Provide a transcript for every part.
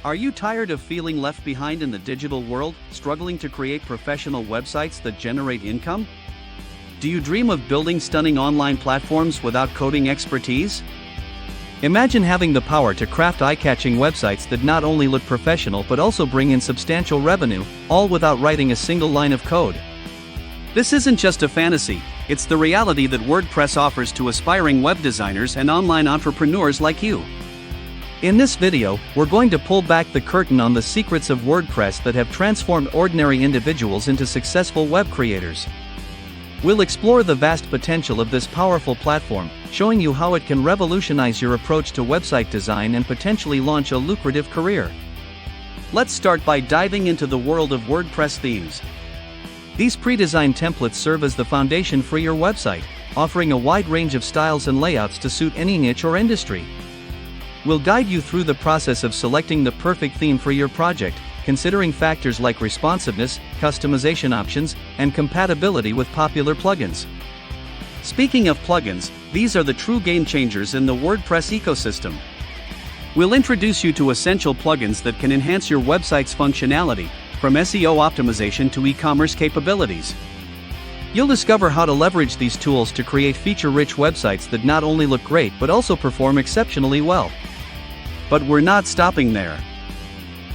Are you tired of feeling left behind in the digital world, struggling to create professional websites that generate income? Do you dream of building stunning online platforms without coding expertise? Imagine having the power to craft eye-catching websites that not only look professional but also bring in substantial revenue, all without writing a single line of code. This isn't just a fantasy, it's the reality that WordPress offers to aspiring web designers and online entrepreneurs like you. In this video, we're going to pull back the curtain on the secrets of WordPress that have transformed ordinary individuals into successful web creators. We'll explore the vast potential of this powerful platform, showing you how it can revolutionize your approach to website design and potentially launch a lucrative career. Let's start by diving into the world of WordPress themes. These pre-designed templates serve as the foundation for your website, offering a wide range of styles and layouts to suit any niche or industry. We'll guide you through the process of selecting the perfect theme for your project, considering factors like responsiveness, customization options, and compatibility with popular plugins. Speaking of plugins, these are the true game changers in the WordPress ecosystem. We'll introduce you to essential plugins that can enhance your website's functionality, from SEO optimization to e-commerce capabilities. You'll discover how to leverage these tools to create feature-rich websites that not only look great but also perform exceptionally well. But we're not stopping there.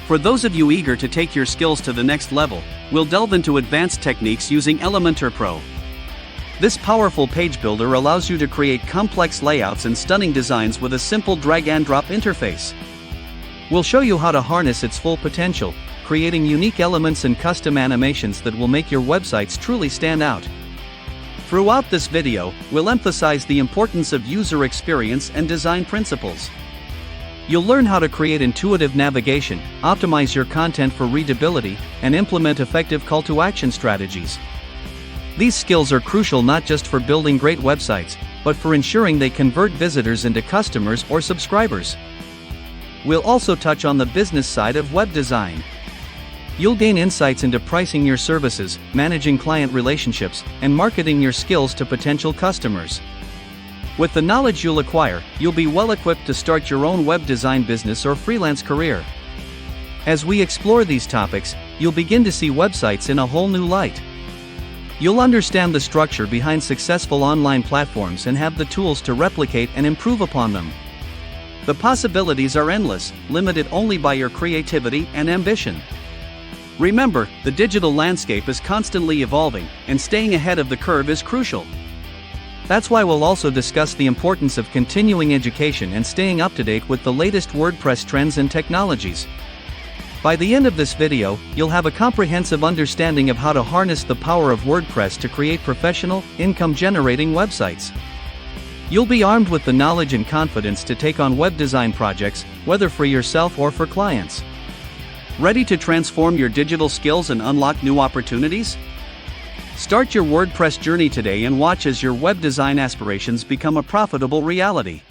For those of you eager to take your skills to the next level, we'll delve into advanced techniques using Elementor Pro. This powerful page builder allows you to create complex layouts and stunning designs with a simple drag-and-drop interface. We'll show you how to harness its full potential, creating unique elements and custom animations that will make your websites truly stand out. Throughout this video, we'll emphasize the importance of user experience and design principles. You'll learn how to create intuitive navigation, optimize your content for readability, and implement effective call-to-action strategies. These skills are crucial not just for building great websites, but for ensuring they convert visitors into customers or subscribers. We'll also touch on the business side of web design. You'll gain insights into pricing your services, managing client relationships, and marketing your skills to potential customers. With the knowledge you'll acquire, you'll be well equipped to start your own web design business or freelance career. As we explore these topics, you'll begin to see websites in a whole new light. You'll understand the structure behind successful online platforms and have the tools to replicate and improve upon them. The possibilities are endless, limited only by your creativity and ambition. Remember, the digital landscape is constantly evolving, and staying ahead of the curve is crucial. That's why we'll also discuss the importance of continuing education and staying up to date with the latest WordPress trends and technologies. By the end of this video, you'll have a comprehensive understanding of how to harness the power of WordPress to create professional, income-generating websites. You'll be armed with the knowledge and confidence to take on web design projects, whether for yourself or for clients. Ready to transform your digital skills and unlock new opportunities? Start your WordPress journey today and watch as your web design aspirations become a profitable reality.